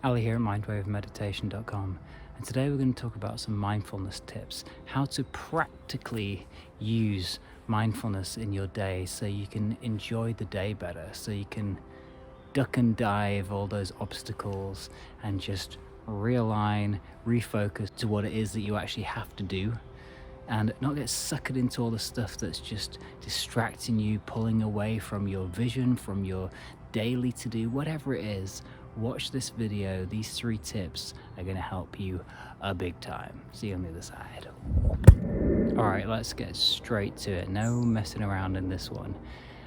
Ali here at mindwavemeditation.com, and today we're going to talk about some mindfulness tips, how to practically use mindfulness in your day so you can enjoy the day better, so you can duck and dive all those obstacles and just realign, refocus to what it is that you actually have to do, and not get suckered into all the stuff that's just distracting you, pulling away from your vision, from your daily to-do, whatever it is. Watch this video. These 3 tips are going to help you a big time. See you on the other side. Alright, let's get straight to it. No messing around in this one.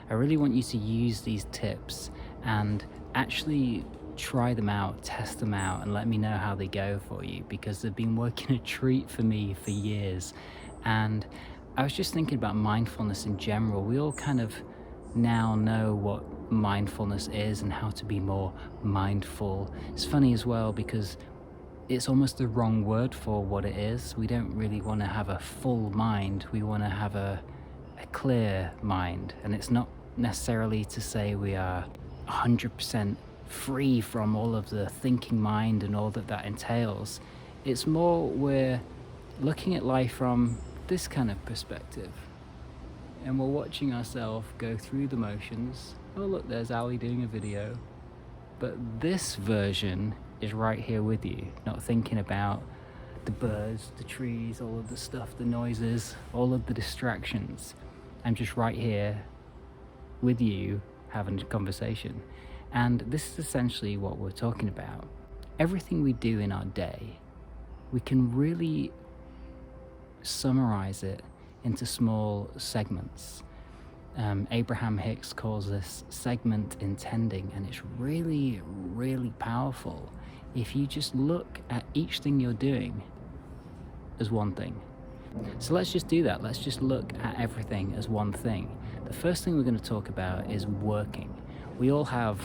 I really want you to use these tips and actually try them out, test them out, and let me know how they go for you, because they've been working a treat for me for years. And I was just thinking about mindfulness in general. We all kind of now know what mindfulness is and how to be more mindful. It's funny as well because it's almost the wrong word for what it is. We don't really want to have a full mind. We want to have a clear mind. And it's not necessarily to say we are 100% free from all of the thinking mind and all that entails. It's more we're looking at life from this kind of perspective, and we're watching ourselves go through the motions. Oh look, there's Ali doing a video. But this version is right here with you, not thinking about the birds, the trees, all of the stuff, the noises, all of the distractions. I'm just right here with you having a conversation. And this is essentially what we're talking about. Everything we do in our day, we can really summarize it into small segments. Abraham Hicks calls this segment intending, and it's really, really powerful if you just look at each thing you're doing as one thing. So let's just do that. Let's just look at everything as one thing. The first thing we're going to talk about is working. We all have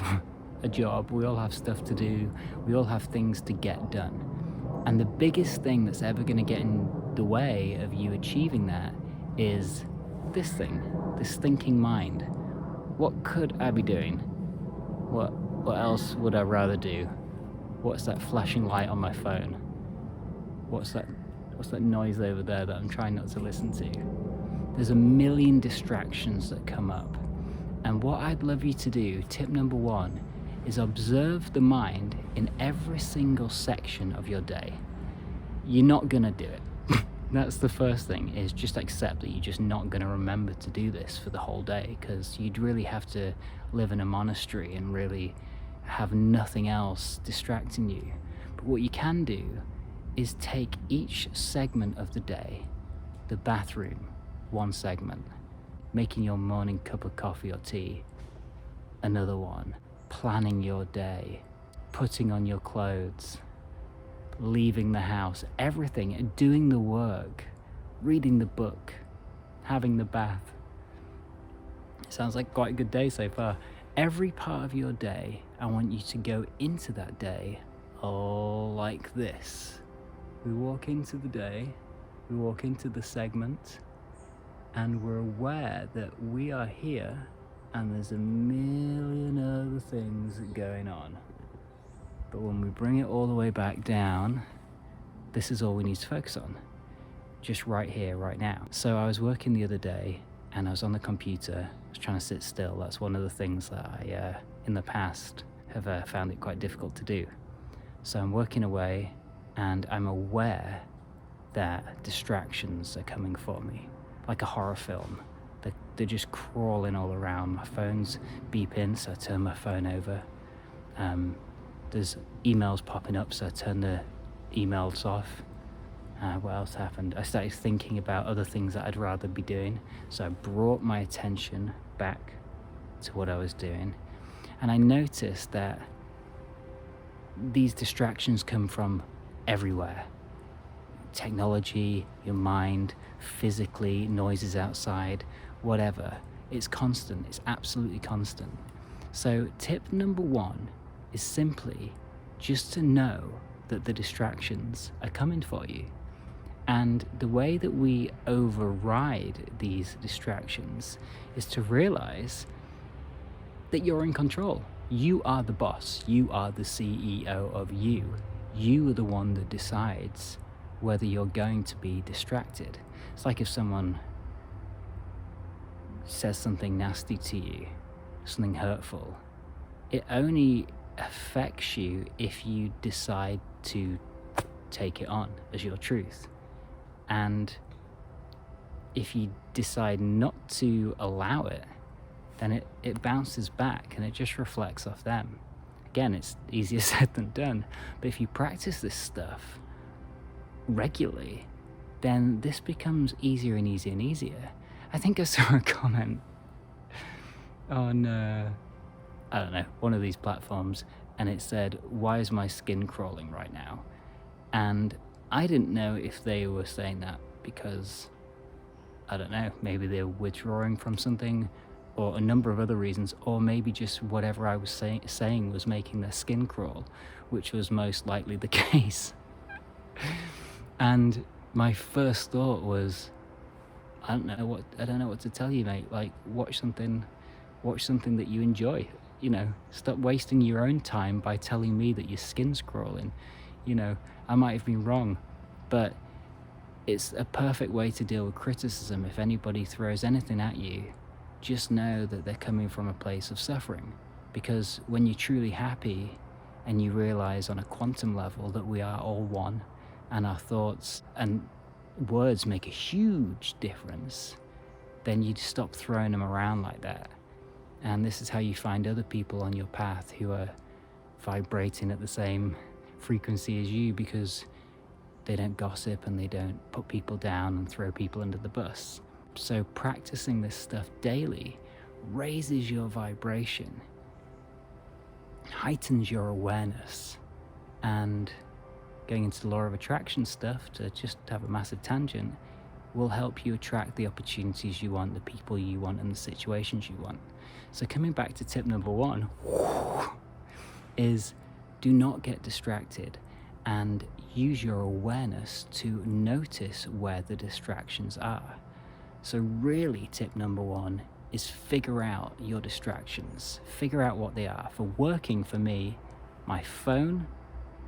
a job, we all have stuff to do, we all have things to get done. And the biggest thing that's ever going to get in the way of you achieving that is this thing, this thinking mind. What could I be doing? What else would I rather do? What's that flashing light on my phone? What's that noise over there that I'm trying not to listen to? There's a million distractions that come up. And what I'd love you to do, tip number 1, is observe the mind in every single section of your day. You're not gonna do it. That's the first thing, is just accept that you're just not gonna remember to do this for the whole day, because you'd really have to live in a monastery and really have nothing else distracting you. But what you can do is take each segment of the day. The bathroom, one segment. Making your morning cup of coffee or tea, another one. Planning your day, putting on your clothes, leaving the house, everything, doing the work, reading the book, having the bath. It sounds like quite a good day so far. Every part of your day, I want you to go into that day all like this. We walk into the day, we walk into the segment, and we're aware that we are here and there's a million other things going on. But when we bring it all the way back down, this is all we need to focus on. Just right here, right now. So I was working the other day and I was on the computer. I was trying to sit still. That's one of the things that I, in the past, have found it quite difficult to do. So I'm working away and I'm aware that distractions are coming for me. Like a horror film. They're just crawling all around. My phone's beeping, so I turn my phone over. There's emails popping up, so I turn the emails off. What else happened? I started thinking about other things that I'd rather be doing, so I brought my attention back to what I was doing. And I noticed that these distractions come from everywhere. Technology, your mind, physically, noises outside, whatever. It's constant. It's absolutely constant. So tip number 1 is simply just to know that the distractions are coming for you. And the way that we override these distractions is to realize that you're in control. You are the boss. You are the CEO of you. You are the one that decides whether you're going to be distracted. It's like if someone says something nasty to you, something hurtful, it only affects you if you decide to take it on as your truth. And if you decide not to allow it, then it bounces back and it just reflects off them. Again, it's easier said than done, but if you practice this stuff regularly, then this becomes easier and easier and easier. I think I saw a comment on, I don't know, one of these platforms, and it said, "Why is my skin crawling right now?" And I didn't know if they were saying that because, I don't know, maybe they were withdrawing from something, or a number of other reasons, or maybe just whatever I was saying was making their skin crawl, which was most likely the case. And my first thought was, I don't know what to tell you, mate. Like, watch something that you enjoy. Stop wasting your own time by telling me that your skin's crawling. I might have been wrong, but it's a perfect way to deal with criticism. If anybody throws anything at you, just know that they're coming from a place of suffering. Because when you're truly happy and you realize on a quantum level that we are all one, and our thoughts and words make a huge difference, then you stop throwing them around like that. And this is how you find other people on your path who are vibrating at the same frequency as you, because they don't gossip and they don't put people down and throw people under the bus. So practicing this stuff daily raises your vibration, heightens your awareness, and going into the law of attraction stuff, to just have a massive tangent, will help you attract the opportunities you want, the people you want, and the situations you want. So coming back to tip number 1 is, do not get distracted, and use your awareness to notice where the distractions are. So really, tip number 1 is figure out your distractions. Figure out what they are. For working, for me, my phone,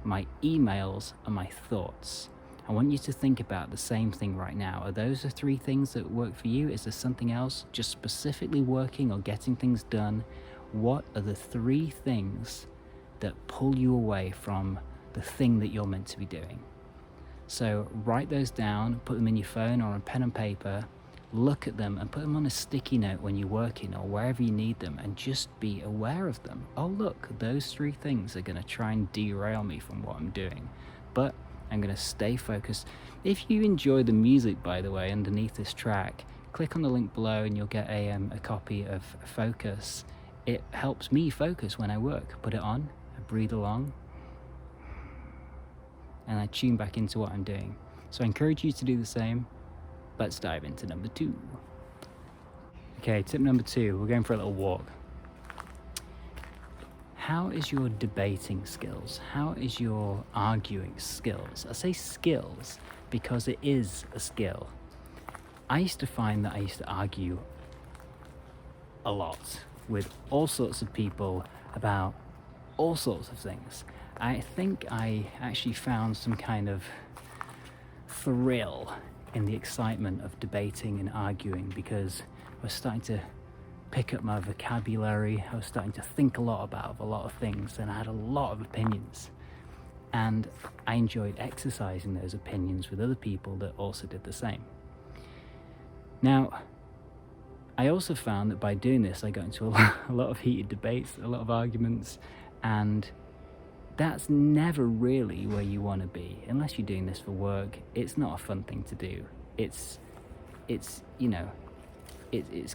my emails, and my thoughts. I want you to think about the same thing right now. Are those the 3 things that work for you? Is there something else just specifically working or getting things done? What are the 3 things that pull you away from the thing that you're meant to be doing? So write those down, put them in your phone or on pen and paper, look at them and put them on a sticky note when you're working or wherever you need them, and just be aware of them. Oh look, those 3 things are going to try and derail me from what I'm doing, but I'm going to stay focused. If you enjoy the music, by the way, underneath this track, click on the link below and you'll get a copy of Focus. It helps me focus when I work. Put it on, I breathe along, and I tune back into what I'm doing. So I encourage you to do the same. Let's dive into number 2. Okay, tip number 2, we're going for a little walk. How is your debating skills? How is your arguing skills? I say skills because it is a skill. I used to find that I used to argue a lot with all sorts of people about all sorts of things. I think I actually found some kind of thrill in the excitement of debating and arguing, because I was starting to pick up my vocabulary. I was starting to think a lot about a lot of things, and I had a lot of opinions. And I enjoyed exercising those opinions with other people that also did the same. Now, I also found that by doing this, I got into a lot of heated debates, a lot of arguments, and that's never really where you want to be. Unless you're doing this for work, it's not a fun thing to do. It's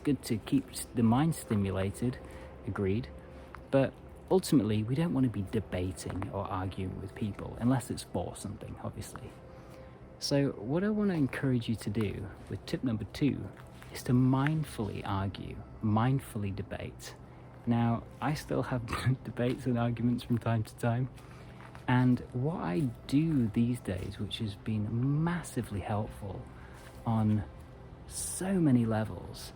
good to keep the mind stimulated, agreed, but ultimately we don't want to be debating or arguing with people unless it's for something, obviously. So what I want to encourage you to do with tip number 2 is to mindfully argue, mindfully debate. Now, I still have debates and arguments from time to time, and what I do these days, which has been massively helpful on so many levels,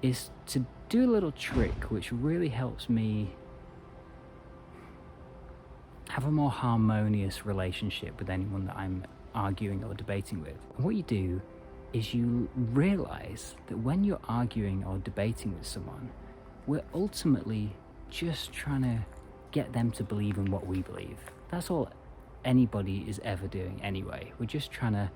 is to do a little trick which really helps me have a more harmonious relationship with anyone that I'm arguing or debating with. And what you do is you realize that when you're arguing or debating with someone, we're ultimately just trying to get them to believe in what we believe. That's all anybody is ever doing anyway. We're just trying to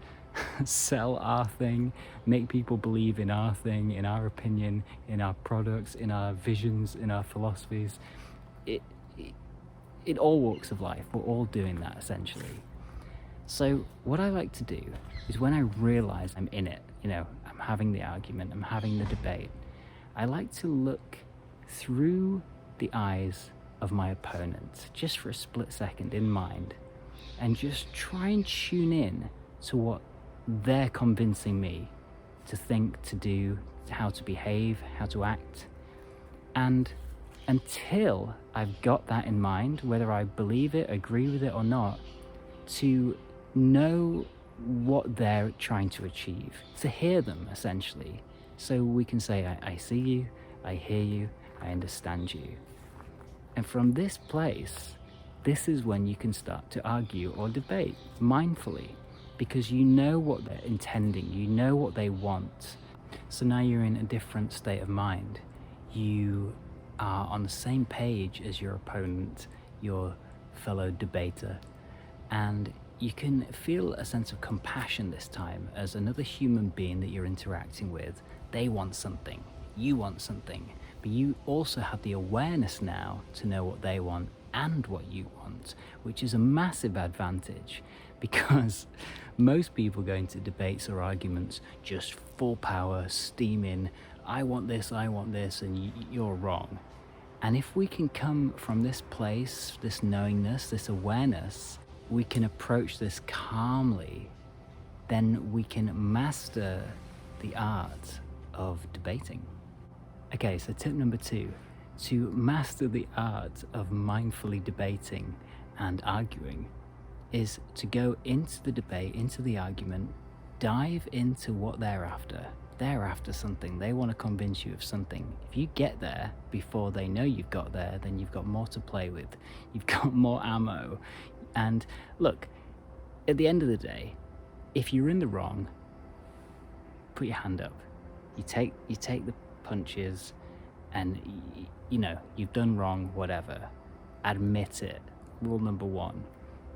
sell our thing, make people believe in our thing, in our opinion, in our products, in our visions, in our philosophies. It all walks of life. We're all doing that essentially. So what I like to do is when I realize I'm in it, I'm having the argument, I'm having the debate, I like to look through the eyes of my opponent just for a split second in mind and just try and tune in to what they're convincing me to think, to do, how to behave, how to act. And until I've got that in mind, whether I believe it, agree with it or not, to know what they're trying to achieve, to hear them essentially. So we can say, I see you, I hear you, I understand you. And from this place, this is when you can start to argue or debate mindfully, because you know what they're intending, you know what they want. So now you're in a different state of mind. You are on the same page as your opponent, your fellow debater, and you can feel a sense of compassion this time as another human being that you're interacting with. They want something, you want something, but you also have the awareness now to know what they want and what you want, which is a massive advantage, because most people go into debates or arguments just full power, steaming, I want this, and you're wrong. And if we can come from this place, this knowingness, this awareness, we can approach this calmly, then we can master the art of debating. Okay, so tip number 2, to master the art of mindfully debating and arguing is to go into the debate, into the argument, dive into what they're after. They're after something. They want to convince you of something. If you get there before they know you've got there, then you've got more to play with. You've got more ammo. And look, at the end of the day, if you're in the wrong, put your hand up. You take the punches, and you've done wrong, whatever. Admit it. Rule number 1.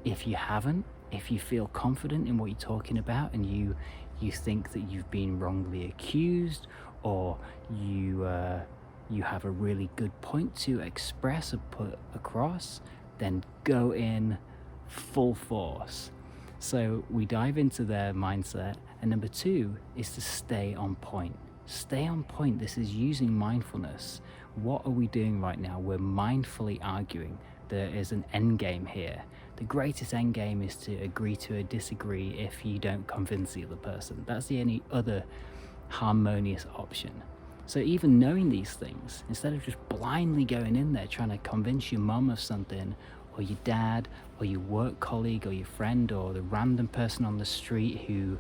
If you haven't, if you feel confident in what you're talking about and you think that you've been wrongly accused, or you have a really good point to express or put across, then go in full force. So we dive into their mindset, and number 2 is to stay on point. Stay on point. This is using mindfulness. What are we doing right now? We're mindfully arguing. There is an end game here. The greatest end game is to agree to disagree if you don't convince the other person. That's the only other harmonious option. So even knowing these things, instead of just blindly going in there trying to convince your mum of something, or your dad, or your work colleague, or your friend, or the random person on the street who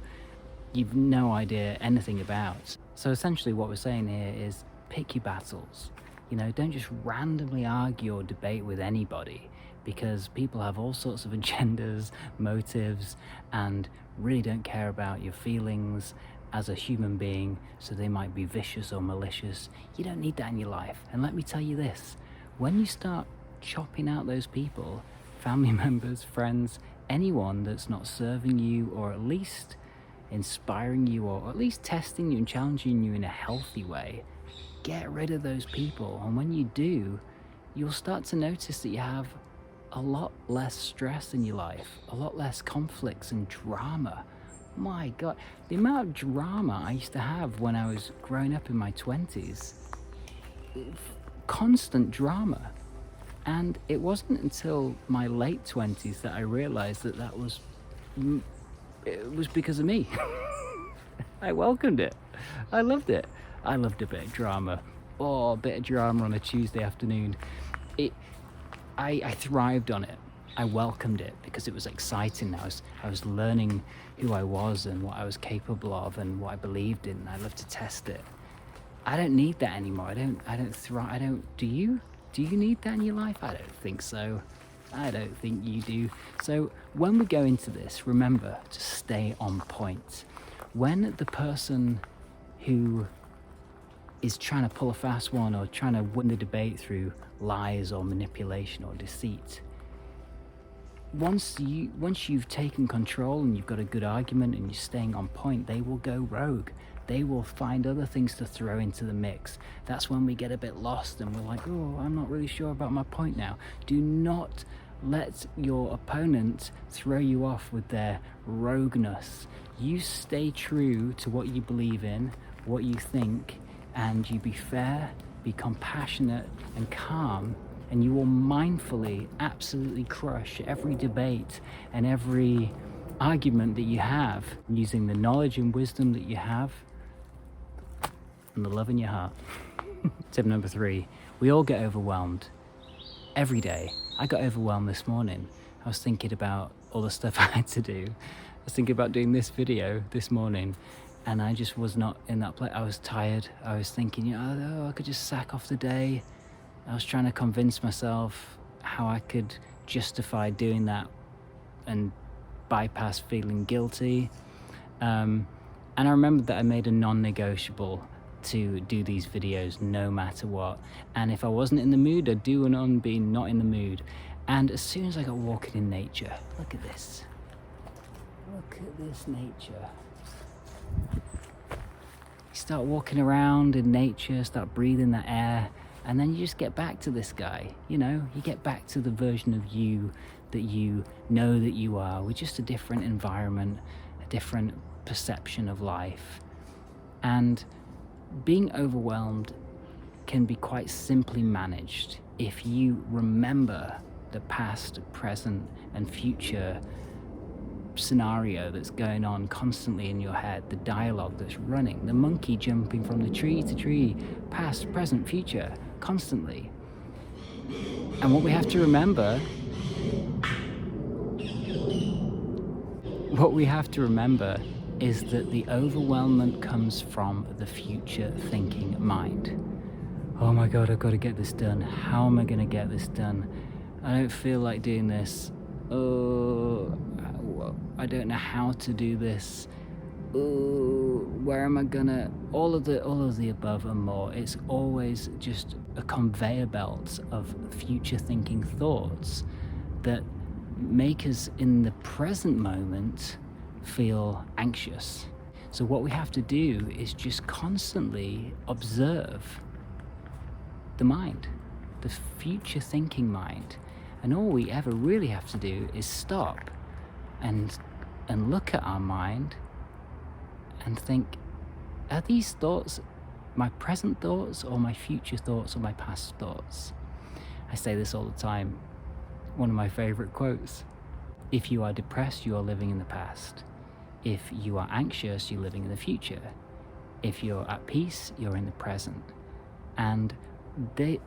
you've no idea anything about. So essentially what we're saying here is pick your battles. Don't just randomly argue or debate with anybody, because people have all sorts of agendas, motives, and really don't care about your feelings as a human being, so they might be vicious or malicious. You don't need that in your life. And let me tell you this, when you start chopping out those people, family members, friends, anyone that's not serving you, or at least inspiring you, or at least testing you and challenging you in a healthy way, get rid of those people. And when you do, you'll start to notice that you have a lot less stress in your life, a lot less conflicts and drama. My God, the amount of drama I used to have when I was growing up in my 20s, constant drama. And it wasn't until my late 20s that I realized that it was because of me. I welcomed it. I loved it. I loved a bit of drama. Oh, a bit of drama on a Tuesday afternoon. I thrived on it. I welcomed it because it was exciting. I was learning who I was and what I was capable of and what I believed in. I loved to test it. I don't need that anymore. I don't thrive. Do you? Do you need that in your life? I don't think so. I don't think you do. So when we go into this, remember to stay on point. When the person who is trying to pull a fast one or trying to win the debate through lies or manipulation or deceit, once you've taken control and you've got a good argument and you're staying on point, they will go rogue. They will find other things to throw into the mix. That's when we get a bit lost and we're like, oh, I'm not really sure about my point now. Do not let your opponent throw you off with their rogueness. You stay true to what you believe in, what you think, and you be fair, be compassionate and calm, and you will mindfully absolutely crush every debate and every argument that you have using the knowledge and wisdom that you have and the love in your heart. Tip number 3, we all get overwhelmed every day. I got overwhelmed this morning. I was thinking about all the stuff I had to do. I was thinking about doing this video this morning, and I just was not in that place. I was tired. I was thinking, I could just sack off the day. I was trying to convince myself how I could justify doing that and bypass feeling guilty. And I remembered that I made a non-negotiable to do these videos no matter what. And if I wasn't in the mood, I'd do one on being not in the mood. And as soon as I got walking in nature, look at this. Look at this nature. You start walking around in nature, start breathing that air, and then you just get back to this guy. You get back to the version of you that you know that you are, with just a different environment, a different perception of life. And being overwhelmed can be quite simply managed if you remember the past, present, and future scenario that's going on constantly in your head, the dialogue that's running, the monkey jumping from the tree to tree, past, present, future, constantly. And what we have to remember is that the overwhelmment comes from the future thinking mind. Oh my God, I've got to get this done. How am I going to get this done? I don't feel like doing this. Oh, I don't know how to do this. Oh, where am I gonna? All of the above and more. It's always just a conveyor belt of future thinking thoughts that make us in the present moment feel anxious. So what we have to do is just constantly observe the mind, the future thinking mind. And all we ever really have to do is stop and look at our mind and think, are these thoughts my present thoughts or my future thoughts or my past thoughts? I say this all the time. One of my favorite quotes: if you are depressed, you are living in the past. If you are anxious, you're living in the future. If you're at peace, you're in the present. And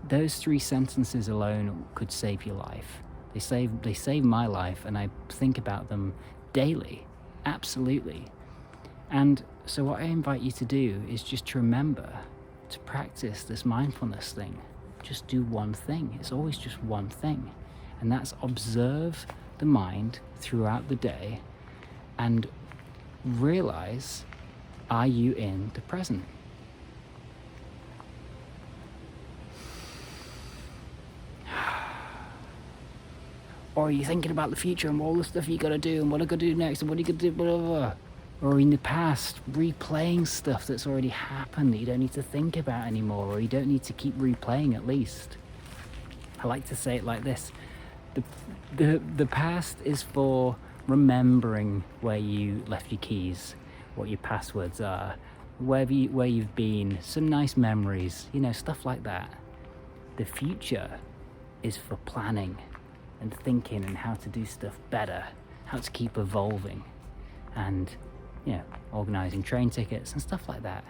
those 3 sentences alone could save your life. They save my life, and I think about them daily, absolutely. And so what I invite you to do is just to remember to practice this mindfulness thing. Just do one thing. It's always just one thing. And that's observe the mind throughout the day and realize, are you in the present? Or are you thinking about the future and all the stuff you gotta do and what I gotta do next and what are you gonna do, blah, blah, blah. Or in the past, replaying stuff that's already happened that you don't need to think about anymore, or you don't need to keep replaying at least. I like to say it like this. The past is for remembering where you left your keys, what your passwords are, where you've been, some nice memories, stuff like that. The future is for planning and thinking and how to do stuff better, how to keep evolving, and organising train tickets and stuff like that.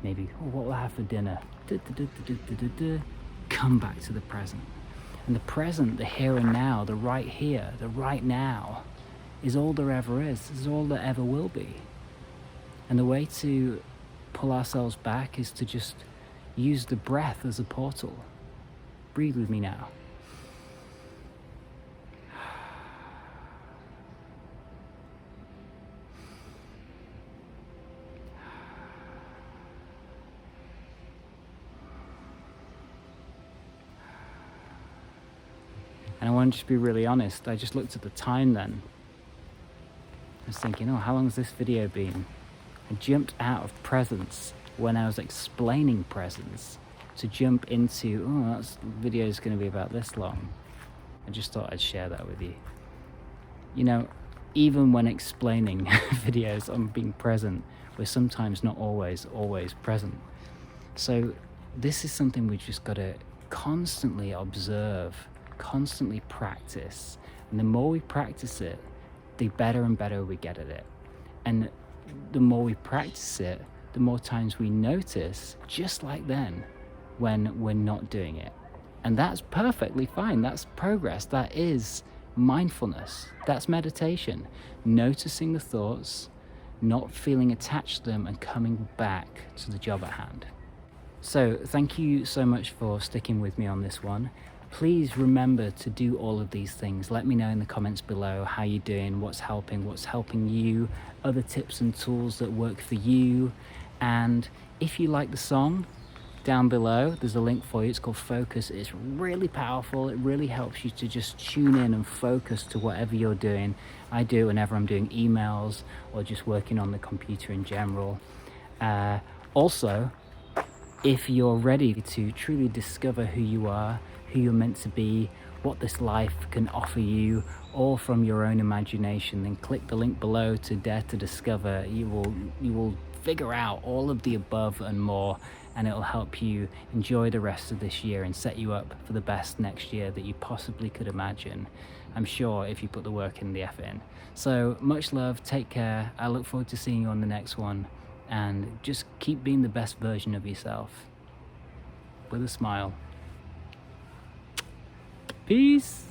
Maybe, what will I have for dinner? Come back to the present. And the present, the here and now, the right here, the right now, is all there ever is all there ever will be. And the way to pull ourselves back is to just use the breath as a portal. Breathe with me now. And I want to just be really honest, I just looked at the time then. I was thinking, oh, how long has this video been? I jumped out of presence when I was explaining presence to jump into, oh, that video is going to be about this long. I just thought I'd share that with you. You know, even when explaining videos on being present, we're sometimes not always present. So this is something we've just got to constantly observe, constantly practice. And the more we practice it, the better and better we get at it. And the more we practice it, the more times we notice, just like then, when we're not doing it. And that's perfectly fine. That's progress. That is mindfulness. That's meditation. Noticing the thoughts, not feeling attached to them, and coming back to the job at hand. So thank you so much for sticking with me on this one. Please remember to do all of these things. Let me know in the comments below how you're doing, what's helping you, other tips and tools that work for you. And if you like the song, down below there's a link for you. It's called Focus. It's really powerful. It really helps you to just tune in and focus to whatever you're doing. I do it whenever I'm doing emails or just working on the computer in general. Also, if you're ready to truly discover who you are, who you're meant to be, what this life can offer you, all from your own imagination, then click the link below to dare to discover. You will figure out all of the above and more, and it'll help you enjoy the rest of this year and set you up for the best next year that you possibly could imagine. I'm sure, if you put the work and the effort in. So much love, take care. I look forward to seeing you on the next one, and just keep being the best version of yourself with a smile. Peace.